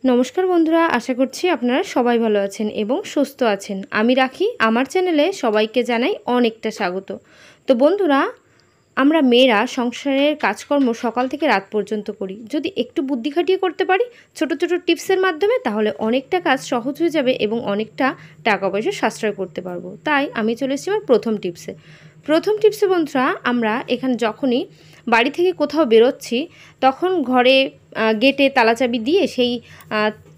नमस्कार बंधुरा आशा करছি আপনারা সবাই ভালো আছেন এবং সুস্থ আছেন। আমি রাখি আমার চ্যানেলে সবাইকে জানাই অনেকটা স্বাগত। তো বন্ধুরা, আমরা মেয়েরা সংসারের কাজকর্ম সকাল থেকে রাত পর্যন্ত করি। যদি একটু বুদ্ধি খাটিয়ে করতে পারি ছোট ছোট টিপসের মাধ্যমে, তাহলে অনেকটা কাজ সহজ হয়ে যাবে এবং অনেকটা টাকা পয়সা সাশ্রয় করতে পারবো। তাই আমি চলে এসেছি আমার প্রথম টিপসে বন্ধুরা, আমরা এখানে যখনই বাড়ি থেকে কোথাও বেরোচ্ছি তখন ঘরে গেটে তালা চাবি দিয়ে সেই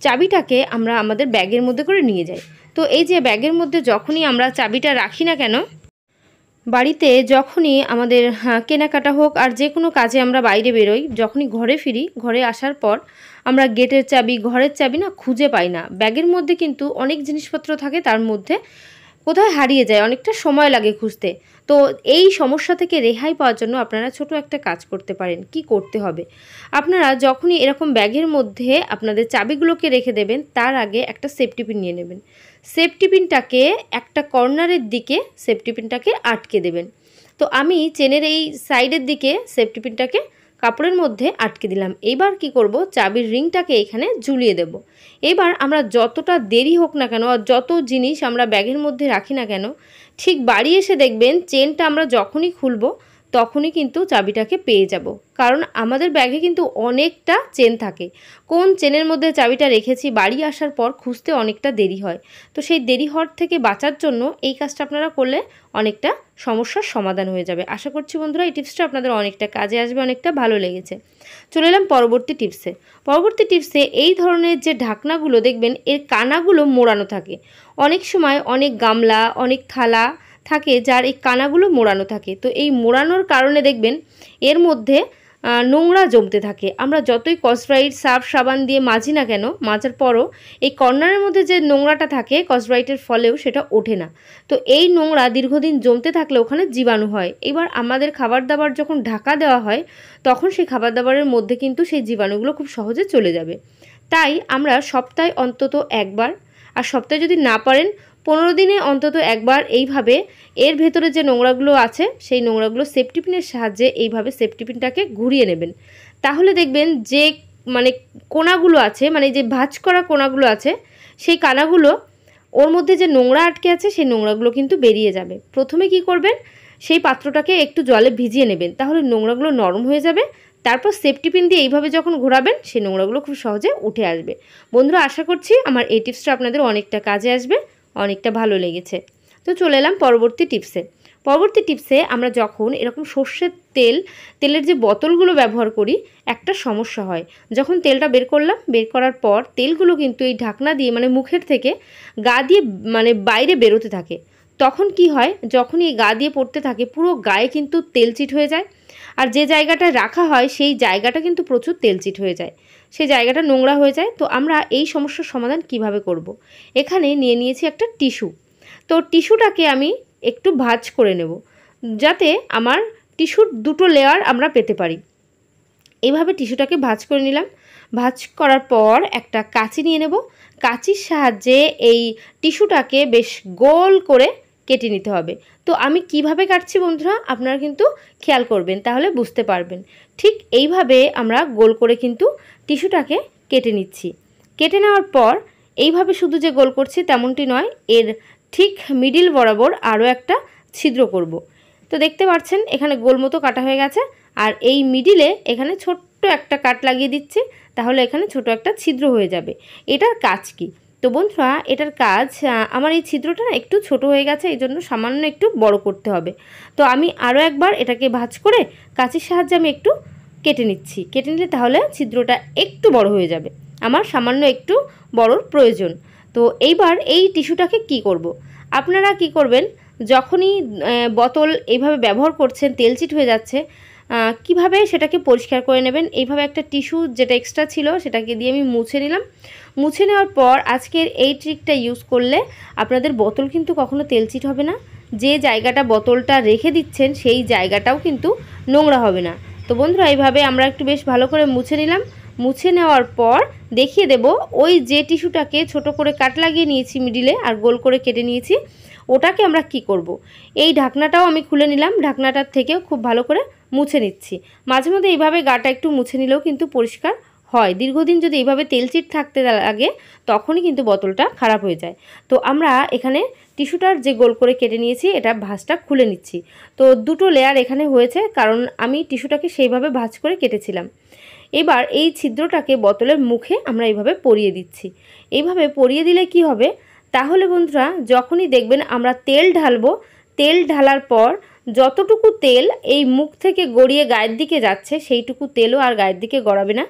চাবিটাকে আমরা আমাদের ব্যাগের মধ্যে করে নিয়ে যাই। তো এই যে ব্যাগের মধ্যে যখনই আমরা চাবিটা রাখি না কেন, বাড়িতে যখনই আমাদের কেনাকাটা হোক আর যে কোনো কাজে আমরা বাইরে বেরোই, যখনই ঘরে ফিরি, ঘরে আসার পর আমরা গেটের চাবি, ঘরের চাবি না খুঁজে পাই না। ব্যাগের মধ্যে কিন্তু অনেক জিনিসপত্র থাকে, তার মধ্যে কোথায় হারিয়ে যায়, অনেকটা সময় লাগে খুঁজতে। তো এই সমস্যা থেকে রেহাই পাওয়ার জন্য আপনারা ছোট একটা কাজ করতে পারেন। কি করতে হবে, আপনারা যখনই এরকম ব্যাগের মধ্যে আপনাদের চাবিগুলোকে রেখে দেবেন, তার আগে একটা সেফটি পিন নিয়ে নেবেন। সেফটি পিনটাকে একটা কর্নারের দিকে সেফটি পিনটাকে আটকে দেবেন। তো আমি চেনের এই সাইডের দিকে সেফটি পিনটাকে কাপড়ের মধ্যে আটকে দিলাম। এইবার কি করব, চাবির রিংটাকে এখানে ঝুলিয়ে দেব। এবার আমরা যতটা দেরি হোক না কেন আর যত জিনিস আমরা ব্যাগের মধ্যে রাখি না কেন, ঠিক বাড়ি এসে দেখবেন চেনটা আমরা যখনই খুলব তখনই কিন্তু চাবিটাকে পেয়ে যাব। কারণ আমাদের ব্যাগে কিন্তু অনেকটা চেন থাকে। কোন চেনের মধ্যে চাবিটা রেখেছি বাড়ি আসার পর খুঁজতে অনেকটা দেরি হয়। তো সেই দেরি হওয়ার থেকে বাঁচার জন্য এই কাজটা আপনারা করলে অনেকটা সমস্যার সমাধান হয়ে যাবে। আশা করছি বন্ধুরা এই টিপসটা আপনাদের অনেকটা কাজে আসবে, অনেকটা ভালো লেগেছে। চলে এলাম পরবর্তী টিপসে এই ধরনের যে ঢাকনাগুলো দেখবেন এর কানাগুলো মোড়ানো থাকে। অনেক সময় অনেক গামলা, অনেক থালা থাকে যার এই কানাগুলো মোড়ানো থাকে। তো এই মোড়ানোর কারণে দেখবেন এর মধ্যে নোংরা জমতে থাকে। আমরা যতই স্কচব্রাইট, সার্ফ, সাবান দিয়ে মাজি না কেন, মাজার পরও এই কর্নারের মধ্যে যে নোংরাটা থাকে স্কচব্রাইটের ফলেও সেটা ওঠে না। তো এই নোংরা দীর্ঘদিন জমতে থাকলে ওখানে জীবাণু হয়। এবার আমাদের খাবার দাবার যখন ঢাকা দেওয়া হয় তখন সেই খাবার দাবারের মধ্যে কিন্তু সেই জীবাণুগুলো খুব সহজে চলে যাবে। তাই আমরা সপ্তাহে অন্তত একবার, আর সপ্তাহে যদি না পারেন 15 দিনে অন্তত একবার এইভাবে এর ভেতরে যে নোংরাগুলো আছে সেই নোংরাগুলো সেফটি পিনের সাহায্যে এইভাবে সেফটি পিনটাকে ঘুরিয়ে নেবেন। তাহলে দেখবেন যে কোনাগুলো আছে, যে ভাঁজ করা কোনাগুলো আছে, সেই কানাগুলো, ওর মধ্যে যে নোংরা আটকে আছে সেই নোংরাগুলো কিন্তু বেরিয়ে যাবে। প্রথমে কি করবেন, সেই পাত্রটাকে একটু জলে ভিজিয়ে নেবেন, তাহলে নোংরাগুলো নরম হয়ে যাবে। তারপর সেফটি পিন দিয়ে এইভাবে যখন ঘোরাবেন সেই নোংরাগুলো খুব সহজে উঠে আসবে। বন্ধুরা, আশা করছি আমার এই টিপসটা আপনাদের অনেকটা কাজে আসবে, অনেকটা ভালো লেগেছে। তো চলে এলাম পরবর্তী টিপসে আমরা যখন এরকম সর্ষের তেলের যে বোতলগুলো ব্যবহার করি, একটা সমস্যা হয়। যখন তেলটা বের করার পর তেলগুলো কিন্তু এই ঢাকনা দিয়ে মুখের থেকে গা দিয়ে বাইরে বেরোতে থাকে। তখন কি হয়, যখন এই গা দিয়ে পড়তে থাকে পুরো গায়ে কিন্তু তেলচিট হয়ে যায়। আর যে জায়গাটা রাখা হয় সেই জায়গাটা কিন্তু প্রচুর তেলচিট হয়ে যায়, সেই জায়গাটা নোংরা হয়ে যায়। তো আমরা এই সমস্যার সমাধান কিভাবে করব, এখানে নিয়ে নিয়েছি একটা টিস্যু। তো টিস্যুটাকে আমি একটু ভাঁজ করে নেব, যাতে আমার টিস্যুর দুটো লেয়ার আমরা পেতে পারি। এইভাবে টিস্যুটাকে ভাঁজ করে নিলাম। ভাঁজ করার পর একটা কাঁচি নিয়ে নেব। কাঁচির সাহায্যে এই টিস্যুটাকে বেশ গোল করে কেটে নিতে হবে। তো আমি কিভাবে কাটছি বন্ধুরা, আপনারা কিন্তু খেয়াল করবেন, তাহলে বুঝতে পারবেন। ঠিক এইভাবে আমরা গোল করে কিন্তু টিস্যুটাকে কেটে নিচ্ছি। কেটে নেওয়ার পর এইভাবে শুধু যে গোল করছি তেমনটি নয়, এর ঠিক মিডিল বরাবর আরও একটা ছিদ্র করব। তো দেখতে পাচ্ছেন এখানে গোল মতো কাটা হয়ে গেছে, আর এই মিডিলে এখানে ছোট্ট একটা কাট লাগিয়ে দিচ্ছি, তাহলে এখানে ছোট একটা ছিদ্র হয়ে যাবে। এটার কাজ কি? তো বন্ধুরা, এটার কাজ, আমার এই ছিদ্রটা না একটু ছোট হয়ে গেছে, এই জন্য সামান্য একটু বড় করতে হবে। তো আমি আরও একবার এটাকে ভাঁজ করে কাঁচির সাহায্যে আমি একটু কেটে নিচ্ছি। কেটে নিলে তাহলে ছিদ্রটা একটু বড় হয়ে যাবে, আমার সামান্য একটু বড়র প্রয়োজন। তো এইবার এই টিস্যুটাকে কি করব, আপনারা কি করবেন, যখনই বোতল এইভাবে ব্যবহার করছেন তেলচিট হয়ে যাচ্ছে, কিভাবে সেটাকে পরিষ্কার করে নেবেন। এইভাবে একটা টিস্যু যেটা এক্সট্রা ছিল সেটাকে দিয়ে আমি মুছে নিলাম। মুছে নেওয়ার পর আজকের এই ট্রিকটা ইউজ করলে আপনাদের বোতল কিন্তু কখনো তেলচিট হবে না। যে জায়গাটা বোতলটা রেখে দিচ্ছেন সেই জায়গাটাও কিন্তু নোংরা হবে না। তো বন্ধুরা, এইভাবে আমরা একটু বেশ ভালো করে মুছে নিলাম। মুছে নেওয়ার পর দেখিয়ে দেব, ওই যে টিস্যুটাকে ছোট করে কাট লাগিয়ে নিয়েছি মিডিলে আর গোল করে কেটে নিয়েছি, ওটাকে আমরা কি করব। এই ঢাকনাটাও আমি খুলে নিলাম, ঢাকনাটার থেকেও খুব ভালো করে মুছে নিচ্ছি। মাঝে মধ্যে এইভাবে গাটা একটু মুছে নিলেও কিন্তু পরিষ্কার হয়, দীর্ঘদিন যদি এইভাবে তেলচিট থাকতে লাগে তখনই কিন্তু বোতলটা খারাপ হয়ে যায়। তো আমরা এখানে টিস্যুটার যে গোল করে কেটে নিয়েছি এটা ভাঁজটা খুলে নিচ্ছি। তো দুটো লেয়ার এখানে হয়েছে, কারণ আমি টিস্যুটাকে সেইভাবে ভাঁজ করে কেটেছিলাম। এবার এই ছিদ্রটাকে বোতলের মুখে আমরা এইভাবে পরিয়ে দিচ্ছি। এইভাবে পরিয়ে দিলে কি হবে, তাহলে বন্ধুরা যখনই দেখবেন আমরা তেল ঢালবো, তেল ঢালার পর যতটুকু তেল এই মুখ থেকে গড়িয়ে গায়ের দিকে যাচ্ছে সেইটুকু তেলও আর গায়ের দিকে গড়াবে না।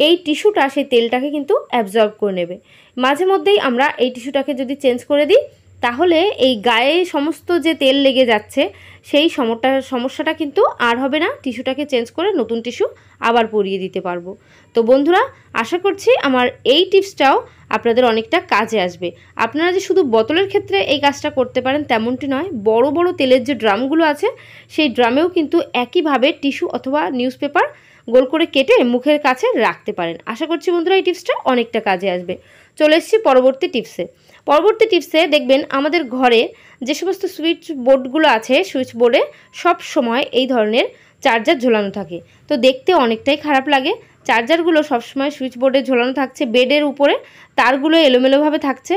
এই টিস্যুটা সেই তেলটাকে কিন্তু অ্যাবজর্ব করে নেবে। মাঝে মধ্যেই আমরা এই টিস্যুটাকে যদি চেঞ্জ করে দিই তাহলে এই গায়ে সমস্ত যে তেল লেগে যাচ্ছে সেই সমস্যাটা কিন্তু আর হবে না। টিস্যুটাকে চেঞ্জ করে নতুন টিস্যু আবার পরিয়ে দিতে পারবো। তো বন্ধুরা, আশা করছি আমার এই টিপসটাও আপনাদের অনেকটা কাজে আসবে। আপনারা যে শুধু বোতলের ক্ষেত্রে এই কাজটা করতে পারেন তেমনটি নয়, বড় বড় তেলের যে ড্রামগুলো আছে সেই ড্রামেও কিন্তু একইভাবে টিস্যু অথবা নিউজপেপার গোল করে কেটে মুখের কাছে রাখতে পারেন। আশা করছি বন্ধুরা এই টিপসটা অনেকটা কাজে আসবে। চলে এসেছি পরবর্তী টিপসে। দেখবেন আমাদের ঘরে যে সমস্ত সুইচ বোর্ডগুলো আছে, সুইচ বোর্ডে সব সময় এই ধরনের চার্জার ঝোলানো থাকে। তো দেখতে অনেকটাই খারাপ লাগে। চার্জারগুলো সবসময় সুইচ বোর্ডে ঝোলানো থাকছে, বেডের উপরে তারগুলো এলোমেলোভাবে থাকছে।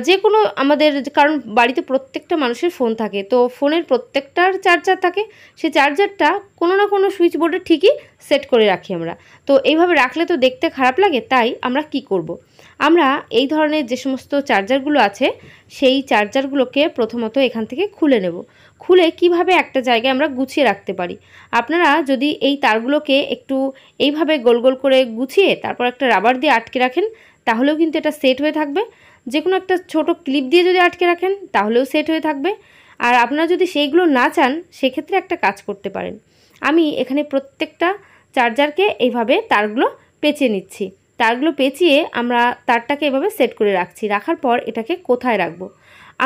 যে কোনো আমাদের, কারণ বাড়িতে প্রত্যেকটা মানুষের ফোন থাকে, তো ফোনের প্রত্যেকটার চার্জার থাকে, সেই চার্জারটা কোনো না কোনো সুইচ বোর্ডে ঠিকই সেট করে রাখি আমরা। তো এইভাবে রাখলে তো দেখতে খারাপ লাগে, তাই আমরা কি করব, আমরা এই ধরনের যে সমস্ত চার্জারগুলো আছে সেই চার্জারগুলোকে প্রথমত এখান থেকে খুলে নেব। খুলে কিভাবে একটা জায়গায় আমরা গুছিয়ে রাখতে পারি, আপনারা যদি এই তারগুলোকে একটু এইভাবে গোল গোল করে গুছিয়ে তারপর একটা রাবার দিয়ে আটকে রাখেন তাহলেও কিন্তু এটা সেট হয়ে থাকবে। যে কোনো একটা ছোট ক্লিপ দিয়ে যদি আটকে রাখেন তাহলেও সেট হয়ে থাকবে। আর আপনারা যদি সেইগুলো না চান সেক্ষেত্রে একটা কাজ করতে পারেন, আমি এখানে প্রত্যেকটা চার্জারকে এইভাবে তারগুলো পেঁচিয়ে নিচ্ছি। তারগুলো পেঁচিয়ে আমরা তারটাকে এভাবে সেট করে রাখছি। রাখার পর এটাকে কোথায় রাখবো,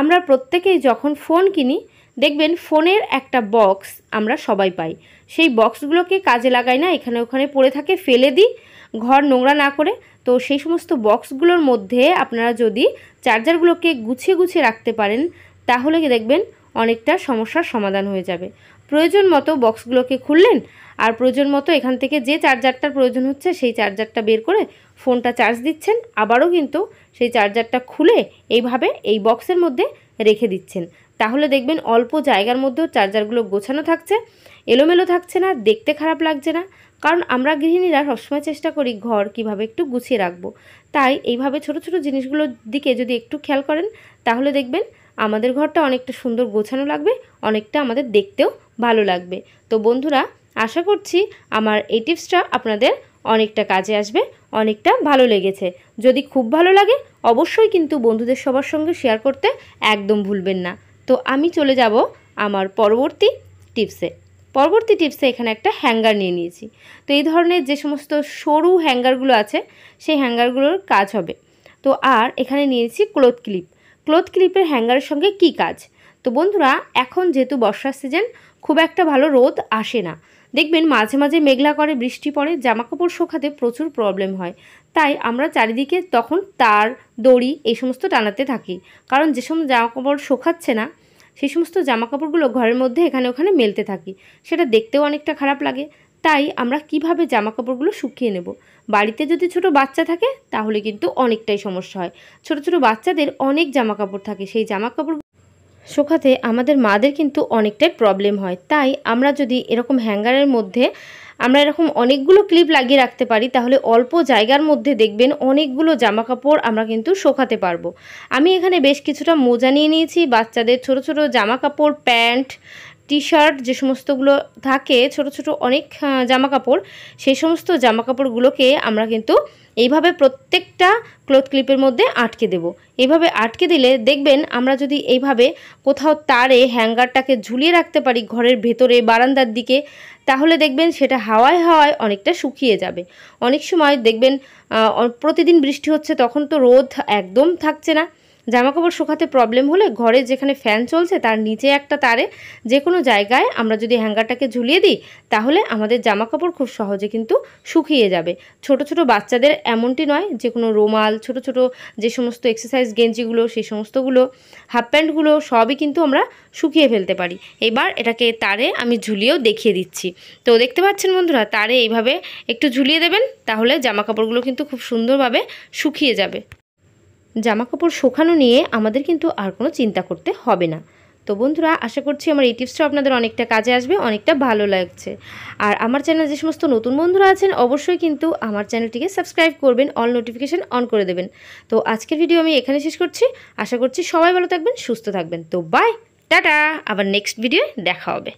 আমরা প্রত্যেকেই যখন ফোন কিনি দেখবেন ফোনের একটা বক্স আমরা সবাই পাই, সেই বক্সগুলোকে কাজে লাগাই না, এখানে ওখানে পড়ে থাকে, ফেলে দিই ঘর নোংরা না করে। তো সেই সমস্ত বক্সগুলোর মধ্যে আপনারা যদি চার্জারগুলোকে গুছিয়ে গুছিয়ে রাখতে পারেন তাহলে দেখবেন অনেকটা সমস্যার সমাধান হয়ে যাবে। প্রয়োজন মতো বক্সগুলোকে খুললেন আর প্রয়োজন মতো এখান থেকে যে চার্জারটার প্রয়োজন হচ্ছে সেই চার্জারটা বের করে ফোনটা চার্জ দিচ্ছেন, আবারও কিন্তু সেই চার্জারটা খুলে এইভাবে এই বক্সের মধ্যে রেখে দিচ্ছেন। তাহলে দেখবেন অল্প জায়গার মধ্যেও চার্জারগুলো গোছানো থাকছে, এলোমেলো থাকছে না, দেখতে খারাপ লাগছে না। কারণ আমরা গৃহিণীরা সবসময় চেষ্টা করি ঘর কিভাবে একটু গুছিয়ে রাখবো, তাই এইভাবে ছোট ছোট জিনিসগুলোর দিকে যদি একটু খেয়াল করেন তাহলে দেখবেন আমাদের ঘরটা অনেকটা সুন্দর গোছানো লাগবে, অনেকটা আমাদের দেখতেও ভালো লাগবে। তো বন্ধুরা, আশা করছি আমার এই টিপসটা আপনাদের অনেকটা কাজে আসবে, অনেকটা ভালো লেগেছে। যদি খুব ভালো লাগে অবশ্যই কিন্তু বন্ধুদের সবার সঙ্গে শেয়ার করতে একদম ভুলবেন না। তো আমি চলে যাব আমার পরবর্তী টিপসে। এখানে একটা হ্যাঙ্গার নিয়ে নিয়েছি। তো এই ধরনের যে সমস্ত সরু হ্যাঙ্গারগুলো আছে সেই হ্যাঙ্গারগুলোর কাজ হবে। তো আর এখানে নিয়েছি ক্লথ ক্লিপের হ্যাঙ্গারের সঙ্গে কি কাজ। তো বন্ধুরা, এখন যেহেতু বর্ষার সিজন, খুব একটা ভালো রোদ আসে না, দেখবেন মাঝে মাঝে মেঘলা করে, বৃষ্টি পড়ে, জামাকাপড় শোকাতে প্রচুর প্রবলেম হয়। তাই আমরা চারিদিকে তখন তার, দড়ি এই সমস্ত টানাতে থাকি, কারণ যে সমস্ত জামাকাপড় শোকাচ্ছে না সেই সমস্ত জামাকাপড়গুলো ঘরের মধ্যে এখানে ওখানে মেলতে থাকি, সেটা দেখতেও অনেকটা খারাপ লাগে। তাই আমরা কিভাবে জামাকাপড়গুলো শুকিয়ে নেব, বাড়িতে যদি ছোট বাচ্চা থাকে তাহলে কিন্তু অনেকটাই সমস্যা হয়। ছোট ছোট বাচ্চাদের অনেক জামাকাপড় থাকে, সেই জামাকাপড় শুকাতে আমাদের মাদের কিন্তু অনেকটাই প্রবলেম হয়। তাই আমরা যদি এরকম হ্যাঙ্গারের মধ্যে আমরা এরকম অনেকগুলো ক্লিপ লাগিয়ে রাখতে পারি তাহলে অল্প জায়গার মধ্যে দেখবেন অনেকগুলো জামাকাপড় আমরা কিন্তু শুকাতে পারবো। আমি এখানে বেশ কিছুটা মোজা নিয়ে নিয়েছি, বাচ্চাদের ছোট ছোট জামাকাপড়, প্যান্ট, টি শার্ট যে সমস্তগুলো থাকে ছোট ছোট অনেক জামাকাপড়, সেই সমস্ত জামাকাপড়গুলোকে আমরা কিন্তু এইভাবে প্রত্যেকটা ক্লথ ক্লিপের মধ্যে আটকে দেব। এইভাবে আটকে দিলে দেখবেন আমরা যদি এইভাবে কোথাও তারে হ্যাঙ্গারটাকে ঝুলিয়ে রাখতে পারি ঘরের ভেতরে, বারান্দার দিকে, তাহলে দেখবেন সেটা হাওয়ায় হাওয়ায় অনেকটা শুকিয়ে যাবে। অনেক সময় দেখবেন প্রতিদিন বৃষ্টি হচ্ছে, তখন তো রোদ একদম থাকছে না, জামাকাপড় শুকাতে প্রবলেম হলে ঘরে যেখানে ফ্যান চলছে তার নিচে একটা তারে যে কোনো জায়গায় আমরা যদি হ্যাঙ্গারটাকে ঝুলিয়ে দিই তাহলে আমাদের জামাকাপড় খুব সহজে কিন্তু শুকিয়ে যাবে। ছোট ছোট বাচ্চাদের এমনটি নয়, যে কোনো রুমাল, ছোট ছোট যে সমস্ত এক্সারসাইজ গেঞ্জিগুলো, সেই সমস্তগুলো, হাফ প্যান্টগুলো সবই কিন্তু আমরা শুকিয়ে ফেলতে পারি। এবার এটাকে তারে আমি ঝুলিয়েও দেখিয়ে দিচ্ছি। তো দেখতে পাচ্ছেন বন্ধুরা, তারে এইভাবে একটু ঝুলিয়ে দেবেন, তাহলে জামাকাপড়গুলো কিন্তু খুব সুন্দরভাবে শুকিয়ে যাবে। জামাকাপড় শুকানো নিয়ে আমাদের কিন্তু আর কোনো চিন্তা করতে হবে না। তো বন্ধুরা, আশা করছি আমার এই টিপসটা আপনাদের অনেকটা কাজে আসবে, অনেকটা ভালো লাগছে। আর আমার চ্যানেলে যে সমস্ত নতুন বন্ধুরা আছেন অবশ্যই কিন্তু আমার চ্যানেলটিকে সাবস্ক্রাইব করবেন, অল নোটিফিকেশান অন করে দেবেন। তো আজকের ভিডিও আমি এখানে শেষ করছি। আশা করছি সবাই ভালো থাকবেন, সুস্থ থাকবেন। তো বাই, টাটা, আবার নেক্সট ভিডিও দেখা হবে।